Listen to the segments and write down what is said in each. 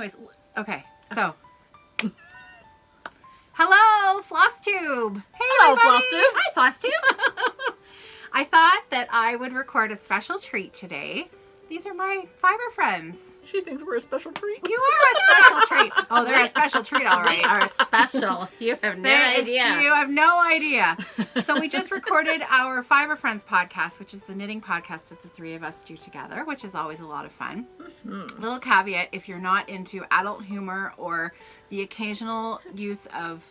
anyways, okay, so. Hello, FlossTube. Hey, hello, FlossTube. Hi, FlossTube. I thought that I would record a special treat today. These are my fiber friends. She thinks we're a special treat. You are a special treat. Oh, they're a special treat, all right. They are special. You have no idea. You have no idea. So we just recorded our Fiber Friends podcast, which is the knitting podcast that the three of us do together, which is always a lot of fun. Mm-hmm. Little caveat, if you're not into adult humor or the occasional use of,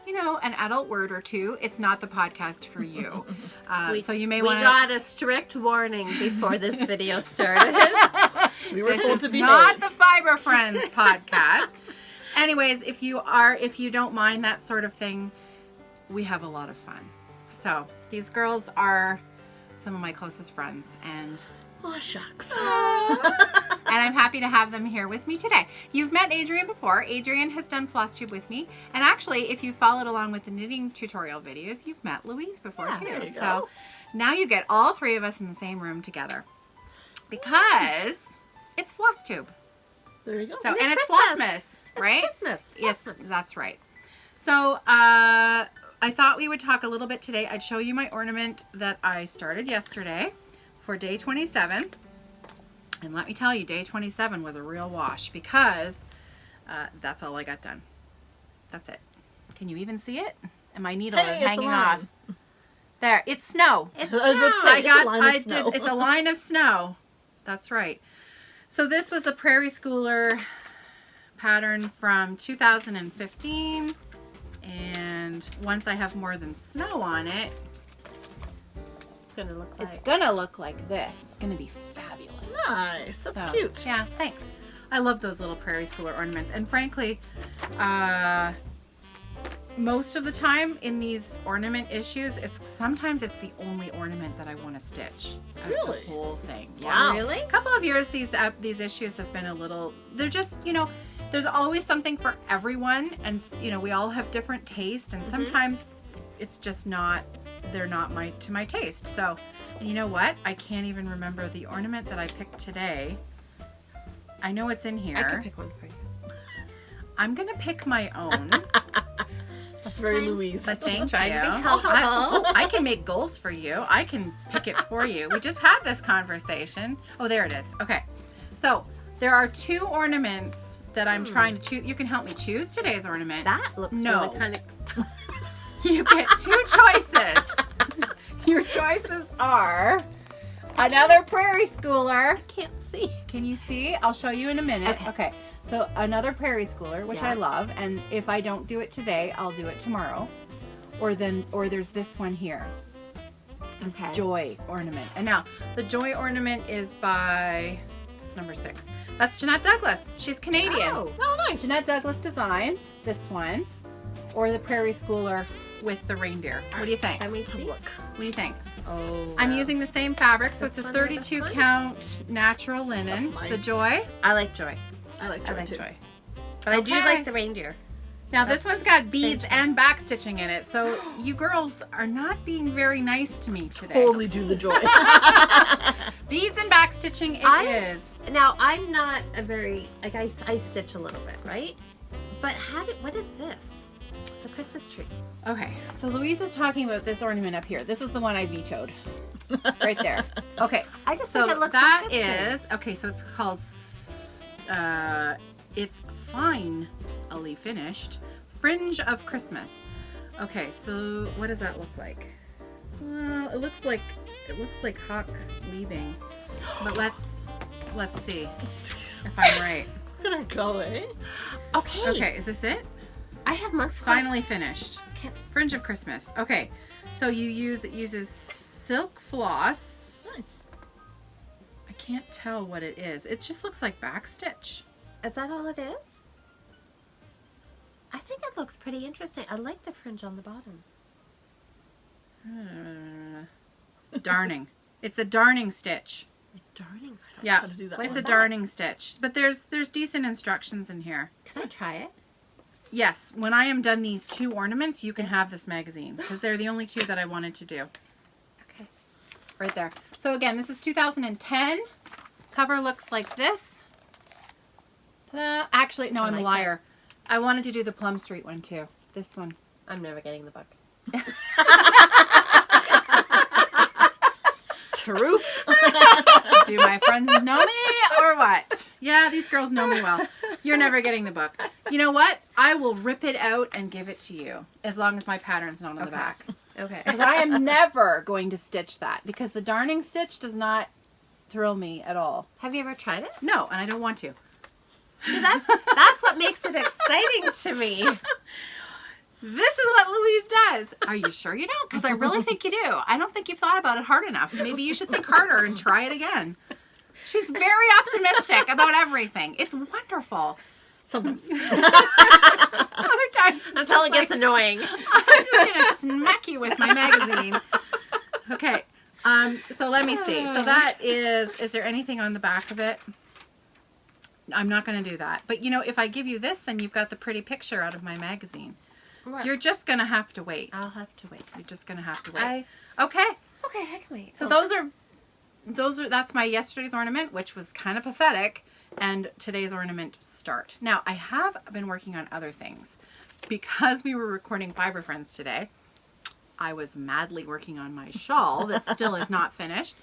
you know, an adult word or two, it's not the podcast for you. So you may want to... We got a strict warning before this video started. We were told to be not the Fiber Friends podcast. Anyways, if you don't mind that sort of thing, we have a lot of fun. So these girls are some of my closest friends, and oh shucks. and I'm happy to have them here with me today. You've met Adrian before. Adrian has done FlossTube with me, and actually, if you followed along with the knitting tutorial videos, you've met Louise before too. There you So go. now you get all three of us in the same room together because it's FlossTube. There you go. So And and it's Christmas. Flossmas, right? It's Christmas. Yes, Christmas. that's right. So I thought we would talk a little bit today. I'd show you my ornament that I started yesterday for day 27. And let me tell you, day 27 was a real wash because that's all I got done. That's it. Can you even see it? And my needle Hey, is it's hanging a line. off. There, it's snow. It's I was about to snow. say, it's a line of snow. It's a line of snow. That's right. So this was the Prairie Schooler pattern from 2015. And once I have more than snow on it, It's going to look like... it's gonna look like this. It's gonna be fabulous. Nice. That's So, cute. Yeah, thanks. I love those little Prairie Schooler ornaments. And frankly, most of the time in these ornament issues, sometimes it's the only ornament that I want to stitch. Out of Really? the whole thing. Yeah. Wow. Really? A couple of years, these issues have been a little. They're just, you know, there's always something for everyone, and you know, we all have different taste, and sometimes it's just not. They're not to my taste. So, and you know what? I can't even remember the ornament that I picked today. I know it's in here. I can pick one for you. I'm gonna pick my own. That's very Louise. But thank Trying you. to be helpful. I can make goals for you. I can pick it for you. We just had this conversation. Oh, there it is. Okay. So there are two ornaments that I'm trying to choose. You can help me choose today's ornament. That looks No. really kind of... You get two choices. Your choices are another Prairie Schooler. Can't see. Can you see? I'll show you in a minute. Okay. So another Prairie Schooler, which I Yeah. love, and if I don't do it today, I'll do it tomorrow. Or there's this one here. This Okay. Joy ornament. And now the Joy ornament is by, it's number 6. That's Jeanette Douglas. She's Canadian. Oh. nice. Jeanette Douglas designs this one, or the Prairie Schooler with the reindeer. What do you think? Let me Have a see. look. What do you think? Oh. I'm wow. using the same fabric, so This it's a one or this 32 one? count natural linen. That's mine. The Joy. I like Joy. I like I Joy like too. Joy. But I do Okay. like the reindeer. Now this That's one's got beads same. and back stitching in it, so you girls are not being very nice to me today. Totally do the joy. Beads and back stitching it is. Now, I'm not a very... Like, I stitch a little bit, right? But what is this? The Christmas tree. Okay, so Louise is talking about this ornament up here. This is the one I vetoed. Right there. Okay, I just so think it looks that interesting. is, okay, so it's called, it's finally finished, Fringe of Christmas. Okay, so what does that look like? Well, it looks like Hawk weaving, but let's see if I'm right. Look at her go, eh? Okay. Okay, is this it? I have monks. Finally finished. Can- Fringe of Christmas. Okay, so it uses silk floss. Nice. I can't tell what it is. It just looks like backstitch. Is that all it is? I think it looks pretty interesting. I like the fringe on the bottom. Darning. It's a darning stitch. Darning stuff. Yeah, Gotta do that it's one. a darning stitch. But there's decent instructions in here. Can I try it? Yes, when I am done these two ornaments, you can have this magazine because they're the only two that I wanted to do. Okay. Right there. So again, this is 2010. Cover looks like this. Ta-da. Actually, no, I'm a like liar. I wanted to do the Plum Street one too. This one. I'm never getting the book. Truth. Do my friends know me or what? Yeah, these girls know me well. You're never getting the book. You know what? I will rip it out and give it to you as long as my pattern's not on the back. Okay. Because I am never going to stitch that because the darning stitch does not thrill me at all. Have you ever tried it? No, and I don't want to. See, that's what makes it exciting to me. This is what Louise does. Are you sure you don't? Because I really think you do. I don't think you've thought about it hard enough. Maybe you should think harder and try it again. She's very optimistic about everything. It's wonderful. Sometimes. Other times it's Until just it gets like, annoying. I'm just going to smack you with my magazine. Okay. So let me see. So that is there anything on the back of it? I'm not going to do that. But, you know, if I give you this, then you've got the pretty picture out of my magazine. What? You're just going to have to wait. I'll have to wait. You're just going to have to wait. Okay, Okay. I can wait. So that's my yesterday's ornament, which was kind of pathetic, and today's ornament start. Now, I have been working on other things. Because we were recording Fiber Friends today, I was madly working on my shawl that still is not finished.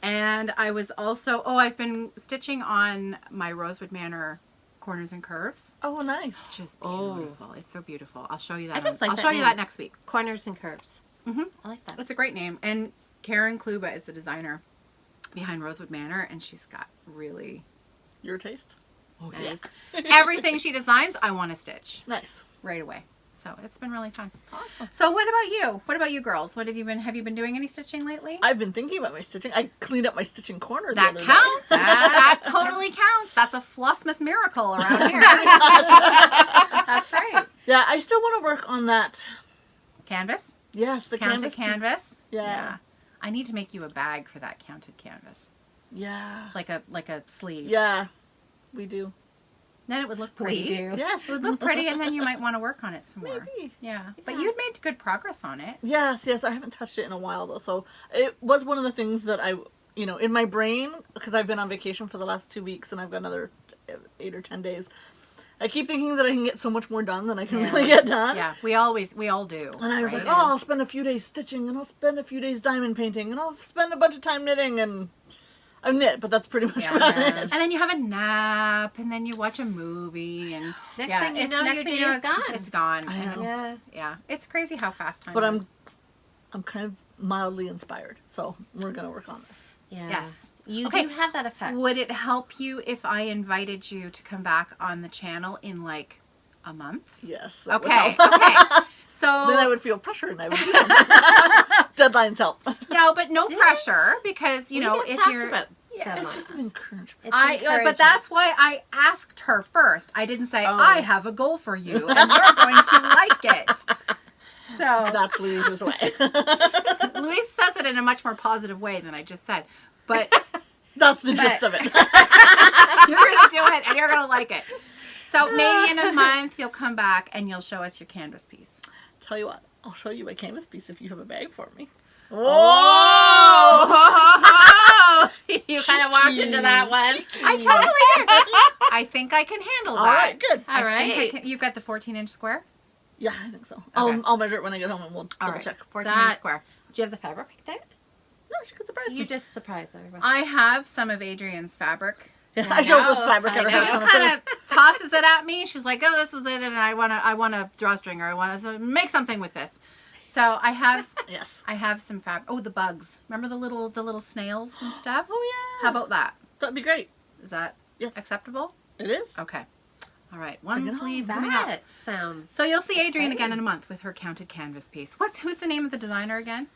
And I was also, I've been stitching on my Rosewood Manor corners and curves, Oh, nice. which is beautiful. It's so beautiful. I'll show you that. I just like I'll that show you name. that next week. Corners and curves. Mhm. I like that. It's a great name. And Karen Kluba is the designer behind Rosewood Manor, and she's got really Your taste? oh, Nice. everything she designs, I want to stitch Nice. right away. So it's been really fun. Awesome. So what about you? What about you girls? What have you been doing any stitching lately? I've been thinking about my stitching. I cleaned up my stitching corner the That other counts. day. That totally counts. That's a Flossmas miracle around here. That's right. Yeah, I still want to work on that. Canvas? Yes, the Counted canvas. canvas? Yeah. I need to make you a bag for that counted canvas. Yeah. Like a sleeve. Yeah. We do. Then it would look pretty. We do. Yes. It would look pretty, and then you might want to work on it some more. Maybe. Yeah. But Yeah. you'd made good progress on it. Yes, I haven't touched it in a while though. So it was one of the things that I, in my brain, because I've been on vacation for the last 2 weeks and I've got another 8 or 10 days. I keep thinking that I can get so much more done than I can really get done. Yeah. We all do. And I was right? like, I'll spend a few days stitching and I'll spend a few days diamond painting and I'll spend a bunch of time knitting, and I knit, but that's pretty much Yeah. about And it. then you have a nap, and then you watch a movie, and Next thing you know, your day is gone. It's gone. I And know. it's- yeah. It's crazy how fast time But is. I'm kind of mildly inspired, so we're gonna work on this. Yeah. Yes. You Okay. do have that effect. Would it help you if I invited you to come back on the channel in like a month? Yes. that would Okay. help. Okay. So Then I would feel pressure and I would do something. Deadlines help. no, but no Did- pressure because We just if talked you're about Yeah, it's deadlines. just an encouragement. It's but encouraging. that's why I asked her first. I didn't say Oh. I have a goal for you and you're going to like it. So That's Louise's way. Louise says it in a much more positive way than I just said. But That's the gist of it. you're going to do it and you're going to like it. So maybe in a month you'll come back and you'll show us your canvas piece. Tell you what, I'll show you my canvas piece if you have a bag for me. Oh! You kind of walked into that one. I totally do. I think I can handle that. All right, good. I All think right. You've got the 14-inch square? Yeah, I think so. Okay. I'll measure it when I get home and we'll All double right. check. 14-inch That's- square. Do you have the fabric picked out? No, she could surprise You me. just surprised everyone. I have some of Adrian's fabric. Yeah, I show up with know. fabric I at her know. house. She on a kind Friday. of tosses it at me. She's like, "Oh, this was it, and I want a drawstring, or I want to make something with this." So I have Yes. some fabric. Oh, the bugs. Remember the little snails and stuff? Oh yeah. How about that? That'd be great. Is that Yes. acceptable? It is. Okay. All right. Bring One it on. sleeve coming up. That sounds. So you'll see Adrienne again in exciting. a month with her counted canvas piece. Who's the name of the designer again?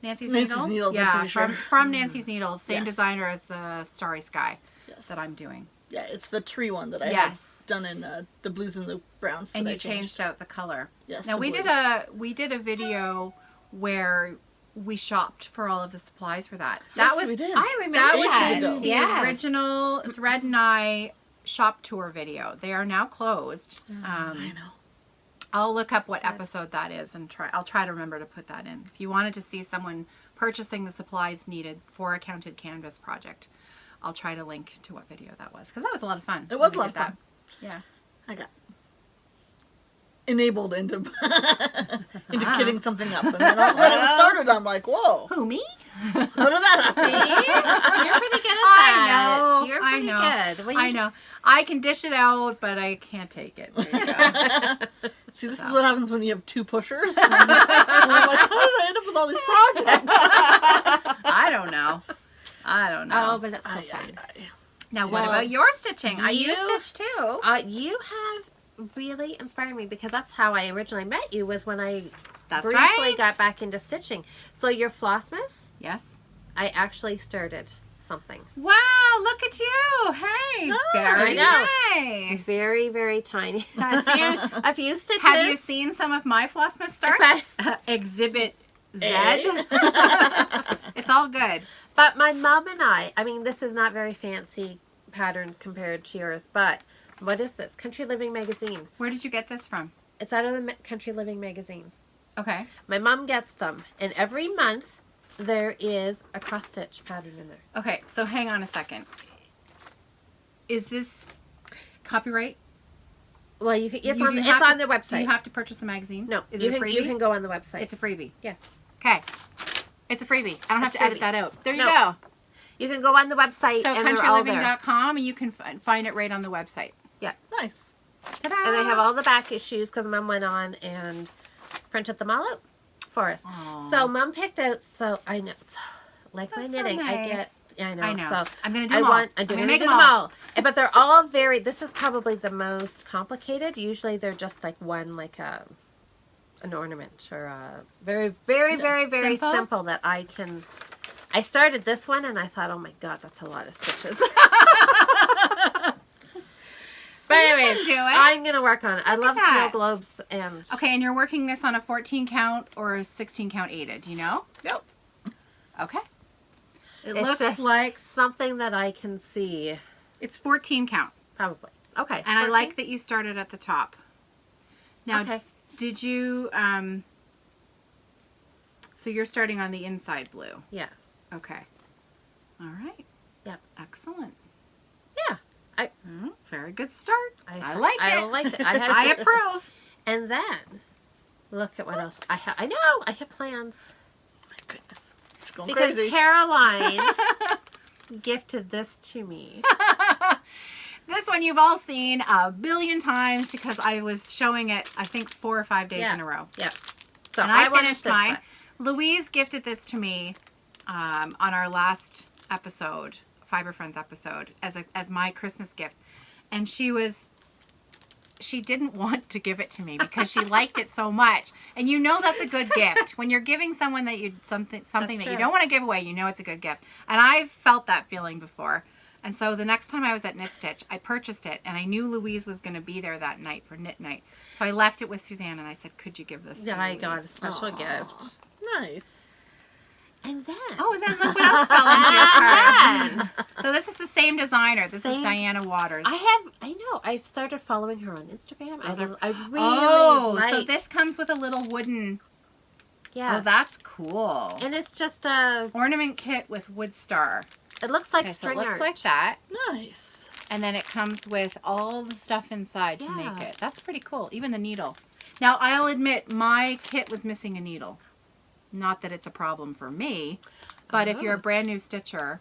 Nancy's Nancy's Needle? Needles, I'm Yeah, pretty sure. from Nancy's Needle, same Yes. designer as the Starry Sky Yes. that I'm doing. Yeah, it's the tree one that I Yes. have done in the blues and the browns. And that you I changed out the color. Yes. Now to we blues. did a video where we shopped for all of the supplies for that. Yes, That was we did. I remember that Ages was ago. the Yeah. original Thread and I shop tour video. They are now closed. I know. I'll look up what Sad. episode that is and I'll try to remember to put that in. If you wanted to see someone purchasing the supplies needed for a counted canvas project, I'll try to link to what video that was because that was a lot of fun. It was when a we lot of did that. fun. Yeah. I got enabled into kitting something up. And then all of a sudden it started. I'm like, whoa. Who, me? How did that happen? See? You're pretty good at that. I know. You're pretty good. Well, I know. I can dish it out, but I can't take it. There you go. See, this is what happens when you have two pushers. And I'm like, how did I end up with all these projects? I don't know. Oh, but it's so fun. Now, what about your stitching? You stitch too. You have really inspired me because that's how I originally met you, was when I briefly got back into stitching. So your Flossmas? Yes. I actually started something. Wow, look at you. Hey, very nice. Very, very tiny. A few stitches. Have you seen some of my Flossmas starts? Exhibit Z. It's all good. But my mom and I mean, this is not very fancy pattern compared to yours, but what is this? Country Living Magazine. Where did you get this from? It's out of the Country Living Magazine. Okay. My mom gets them, and every month there is a cross-stitch pattern in there. Okay, so hang on a second. Is this copyright? Well, you can, it's on their website. Do you have to purchase the magazine? No. Is it a freebie? You can go on the website. It's a freebie. Yeah. Okay. It's a freebie. I don't have to edit that out. There you No. go. You can go on the website, So and they're all there. countryliving.com, and you can find it right on the website. Yeah. Nice. Ta-da! And they have all the back issues because Mom went on and printed them all out for us. Aww. So Mom picked out. So I know, like my That's so knitting, nice. I know. I know. So I'm gonna do them all. I'm gonna gonna make do them them all. all. But they're all very. This is probably the most complicated. Usually they're just like one, like an ornament or a very, very, very, very simple that I can. I started this one and I thought, oh my god, that's a lot of stitches. But anyways, do it. I'm going to work on it. I love that. snow globes and... Okay, and you're working this on a 14 count or a 16 count Aida, do you know? Nope. Okay. It It's looks just like something that I can see. it's 14 count. Probably. Okay. And 14? I like that you started at the top. Now, Okay. did you, so you're starting on the inside blue. Yes. Okay. All right. Yep. Excellent. Yeah. Very good start. I like it. I liked it. I approve. And then, look at what else. I know. I have plans. My goodness. It's going Because crazy. Caroline gifted this to me. This one you've all seen a billion times because I was showing it, I think, 4 or 5 days in a row. Yeah. So And I wanna finished stitch mine. that. Louise gifted this to me on our last episode, Fiber Friends episode, as my Christmas gift. And she didn't want to give it to me because she liked it so much. And you know that's a good gift. When you're giving someone that something that you true. don't want to give away, you know it's a good gift. And I've felt that feeling before. And so the next time I was at Knit Stitch, I purchased it, and I knew Louise was going to be there that night for Knit Night. So I left it with Suzanne, and I said, could you give this to Yeah, I Louise? got a special Aw. gift. Nice. And then... Oh, and then look what else fell into your card. So this is the same designer. This is Same. Diana Waters. I know. I've started following her on Instagram. I really like... so this comes with a little wooden... Yeah. Oh, that's cool. And it's just a... Ornament kit with wood star. It looks like Okay, so string it looks art. like that. Nice. And then it comes with all the stuff inside to Yeah. make it. That's pretty cool. Even the needle. Now, I'll admit, my kit was missing a needle. Not that it's a problem for me, but if you're a brand new stitcher,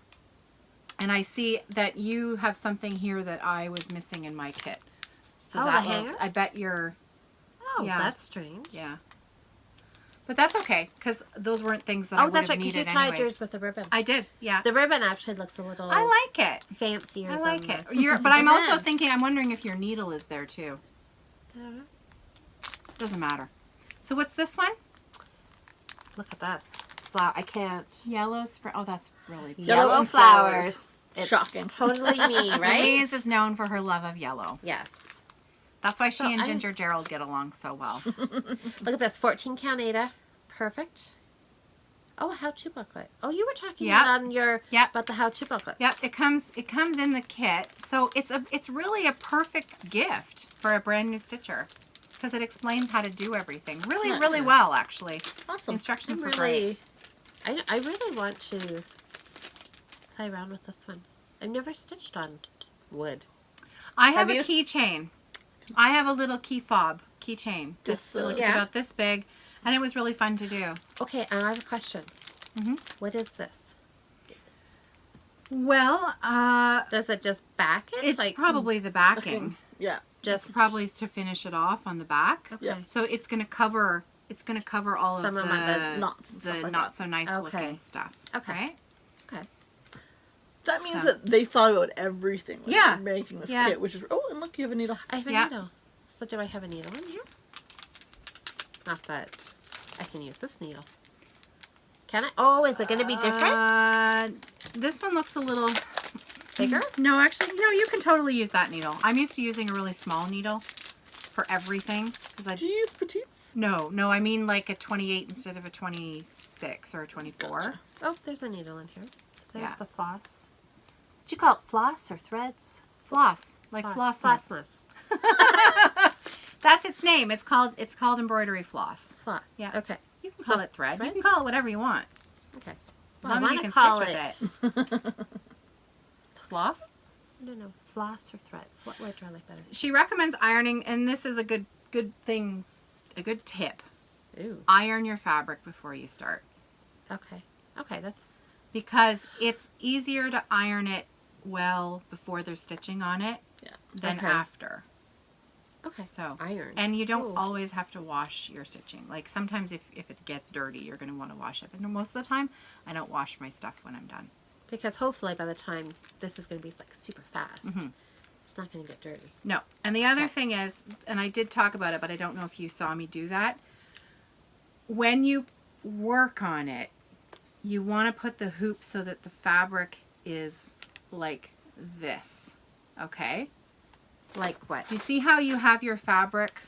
and I see that you have something here that I was missing in my kit. So Oh, that the hanger? I bet you're, Oh, Yeah. that's strange. yeah. But that's okay, because those weren't things that I Oh, would that's have right, because you needed tied anyways. yours with the ribbon. I did, yeah. The ribbon actually looks a little I like it. fancier. I like than it. the- But I'm also Yeah. thinking, I'm wondering if your needle is there too. I don't know. Doesn't matter. So what's this one? Look at that flower. I can't. Yellow spring. Oh, that's really pretty. Yellow and flowers. It's Shocking. totally me, right? Louise is known for her love of yellow. Yes. That's why she So and I- Ginger Gerald get along so well. Look at this 14 count Aida. Perfect. Oh, a how-to booklet. Oh, you were talking Yep. on your Yep. about the how-to booklets. Yep, it comes in the kit. So it's really a perfect gift for a brand new stitcher because it explains how to do everything. Really, really well, actually. Awesome. Instructions I'm were great. really, I really want to play around with this one. I've never stitched on wood. I have Have a you- keychain. I have a little keychain. This, It's yeah. about this big, and it was really fun to do. Okay, and I have a question. What is this? Well, Does it just back it? it's probably the backing. Yeah. Just probably to finish it off on the back. Okay. Yeah. So it's gonna cover all Some of of the my knots and stuff the like not that. so nice Okay. looking stuff. Okay. Right? Okay. That means So- that they thought about everything when Yeah. they were making this Yeah. kit, which is, oh, and look, you have a needle. I have a Yeah. needle. So do I have a needle in here? Not that I can use this needle. Can I? Oh, is it going to be different? This one looks a little Bigger? No, actually, no. You can totally use that needle. I'm used to using a really small needle for everything because Do you use petites? No, I mean like a 28 instead of a 26 or a 24. Gotcha. Oh, there's a needle in here. So there's Yeah. the floss. Did you call it floss or threads? Floss, like Flossmas. Flossmas. That's its name. It's called embroidery floss. Floss. Yeah. Okay. You can call So it thread. thread? You can call it whatever you want. Okay. As long as you can call stitch with it. Floss? I don't know. Floss or threads? What word do I like better? She recommends ironing, and this is a good thing, a good tip. Ooh. Iron your fabric before you start. Okay. Okay, that's... Because it's easier to iron it well before there's stitching on it Yeah. than Okay. after. Okay. So, Iron. and you don't Ooh. always have to wash your stitching. Like sometimes if it gets dirty, you're going to want to wash it. But most of the time, I don't wash my stuff when I'm done. Because hopefully by the time this is going to be like super fast, it's not going to get dirty. No. And the other Okay. thing is, and I did talk about it, but I don't know if you saw me do that. When you work on it, you want to put the hoop so that the fabric is like this. Okay? Like what? Do you see how you have your fabric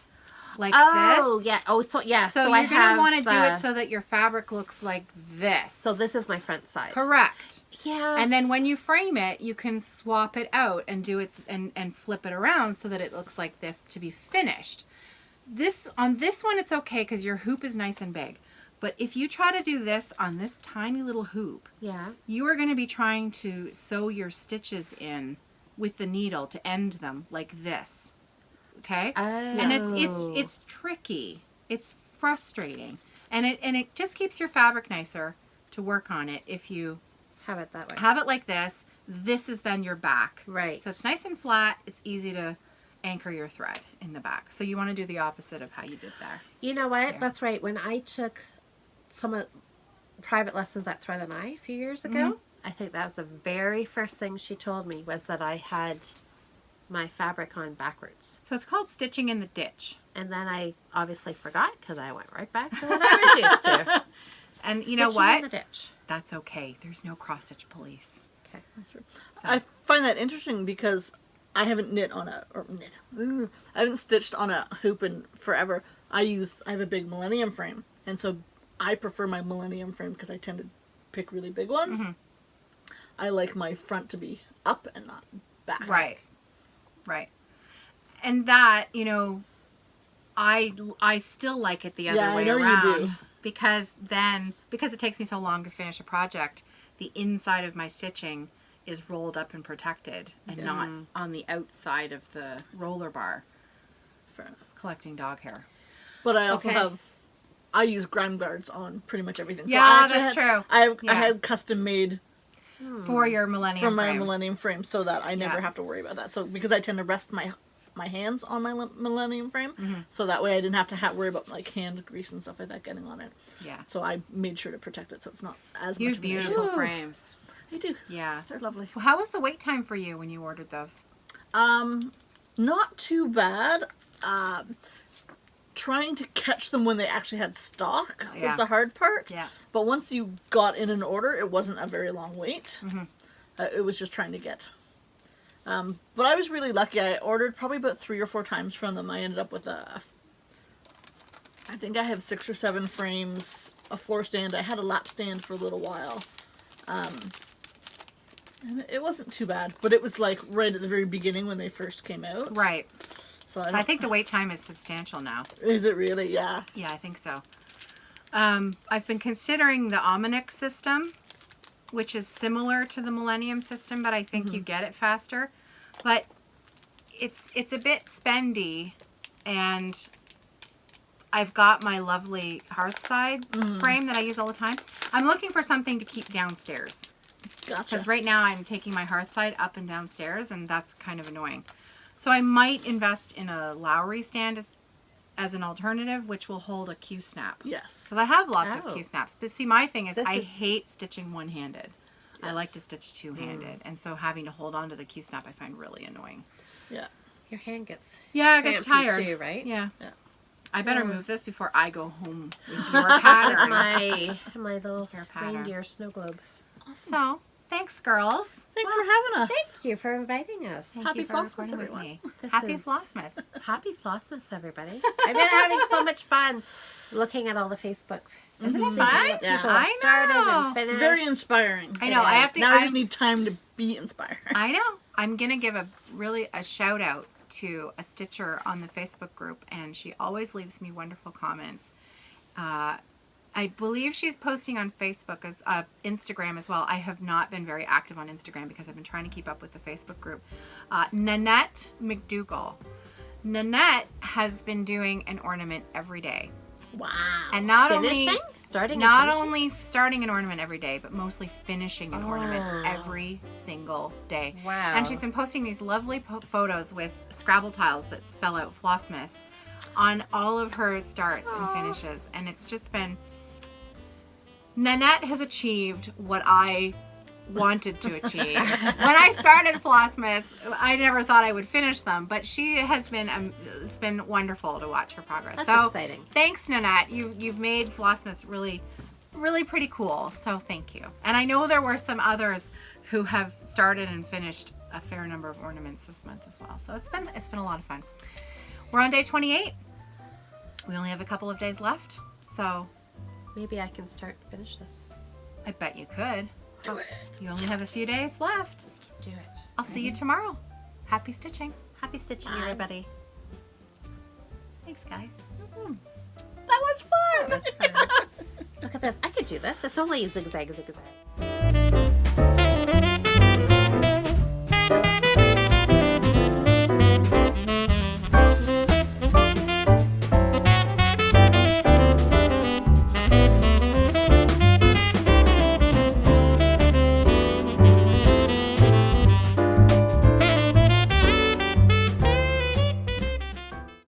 like Oh, this? yeah. Oh, so yeah. So, I you're going to want to do have, it so that your fabric looks like this. So this is my front side. Correct. Yeah. And then when you frame it, you can swap it out and do it and flip it around so that it looks like this to be finished. On this one, it's okay because your hoop is nice and big. But if you try to do this on this tiny little hoop, Yeah. you are going to be trying to sew your stitches in with the needle to end them like this. Okay? Oh. And it's tricky. It's frustrating. And it just keeps your fabric nicer to work on it if you Have it that way. have it like this. This is then your back. Right. So it's nice and flat. It's easy to anchor your thread in the back. So you want to do the opposite of how you did there. You know what? Yeah. That's right. When I took some of private lessons at Thread and I a few years ago, I think that was the very first thing she told me was that I had my fabric on backwards. So it's called stitching in the ditch. And then I obviously forgot because I went right back to what I was used to. And you know Stitching in the what? ditch. That's okay. There's no cross-stitch police. Okay. That's true. So- I find that interesting because I haven't I haven't stitched on a hoop in forever. I have a big Millennium frame, and so I prefer my Millennium frame because I tend to pick really big ones. I like my front to be up and not back. Right. And that, I still like it the other Yeah, I way know you around. do. Because it takes me so long to finish a project, the inside of my stitching is rolled up and protected and not on the outside of the roller bar Fair enough. collecting dog hair. But I also Okay. I use grime guards on pretty much everything. So Yeah, I actually that's had- true. I Yeah. had custom made For your Millennium from my frame. Millennium frame so that I never Yeah. have to worry about that. So because I tend to rest my hands on my Millennium frame, Mm-hmm. so that way I didn't have to worry about like hand grease and stuff like that getting on it. Yeah. So I made sure to protect it so it's not as You much have of an issue. beautiful frames. I do. Yeah. They're lovely. Well, how was the wait time for you when you ordered those? Not too bad. Trying to catch them when they actually had stock Yeah. was the hard part. Yeah. But once you got in an order, it wasn't a very long wait. Mm-hmm. It was just trying to get. But I was really lucky. I ordered probably about 3 or 4 times from them. I ended up with I think I have 6 or 7 frames, a floor stand. I had a lap stand for a little while. And it wasn't too bad, but it was like right at the very beginning when they first came out. Right. So I think the wait time is substantial now. Is it really? Yeah. Yeah, I think so. I've been considering the Omnix system, which is similar to the Millennium system, but I think you get it faster. But it's a bit spendy, and I've got my lovely hearthside frame that I use all the time. I'm looking for something to keep downstairs. Gotcha. Because right now I'm taking my hearthside up and downstairs, and that's kind of annoying. So I might invest in a Lowry stand as an alternative, which will hold a Q-snap. Yes. Because I have lots of Q-snaps. But see, my thing is I is- hate stitching one-handed. Yes. I like to stitch two-handed. And so having to hold on to the Q-snap I find really annoying. Yeah. Your hand gets Yeah, it gets crampy tired. too, right? Yeah. Yeah. I better move this before I go home with your pattern. my little Your pattern. reindeer snow globe. So, thanks, girls. Thanks for having us. Thank you for inviting us. Thank Happy you for Flossmas, recording with everyone. me. This Happy is- Flossmas. Happy Flossmas, everybody. I've been having so much fun looking at all the Facebook. Isn't it seeing fun? what Yeah. people have I started know. and finished. It's very inspiring. I know. It I is. have to. Now I I'm- just need time to be inspired. I know. I'm gonna give a shout out to a stitcher on the Facebook group, and she always leaves me wonderful comments. I believe she's posting on Facebook as Instagram as well. I have not been very active on Instagram because I've been trying to keep up with the Facebook group. Nanette McDougall. Nanette has been doing an ornament every day, Wow. and not Finishing? only Starting not and finishing? only starting an ornament every day, but mostly finishing an ornament Oh. every single day. Wow. And she's been posting these lovely photos with Scrabble tiles that spell out Flossmas on all of her starts and finishes. And it's just been... Nanette has achieved what I wanted to achieve. When I started Flossmas, I never thought I would finish them, but she has been, it's been wonderful to watch her progress. That's so exciting. Thanks, Nanette. You've made Flossmas really, really pretty cool. So thank you. And I know there were some others who have started and finished a fair number of ornaments this month as well. So it's been a lot of fun. We're on day 28. We only have a couple of days left, so Maybe I can start to finish this. I bet you could. Do it. You only have a few days left. Do it. I'll see you tomorrow. Happy stitching. Happy stitching, Bye. everybody. Thanks, guys. That was fun. That was fun. Look at this. I could do this. It's only zigzag, zigzag.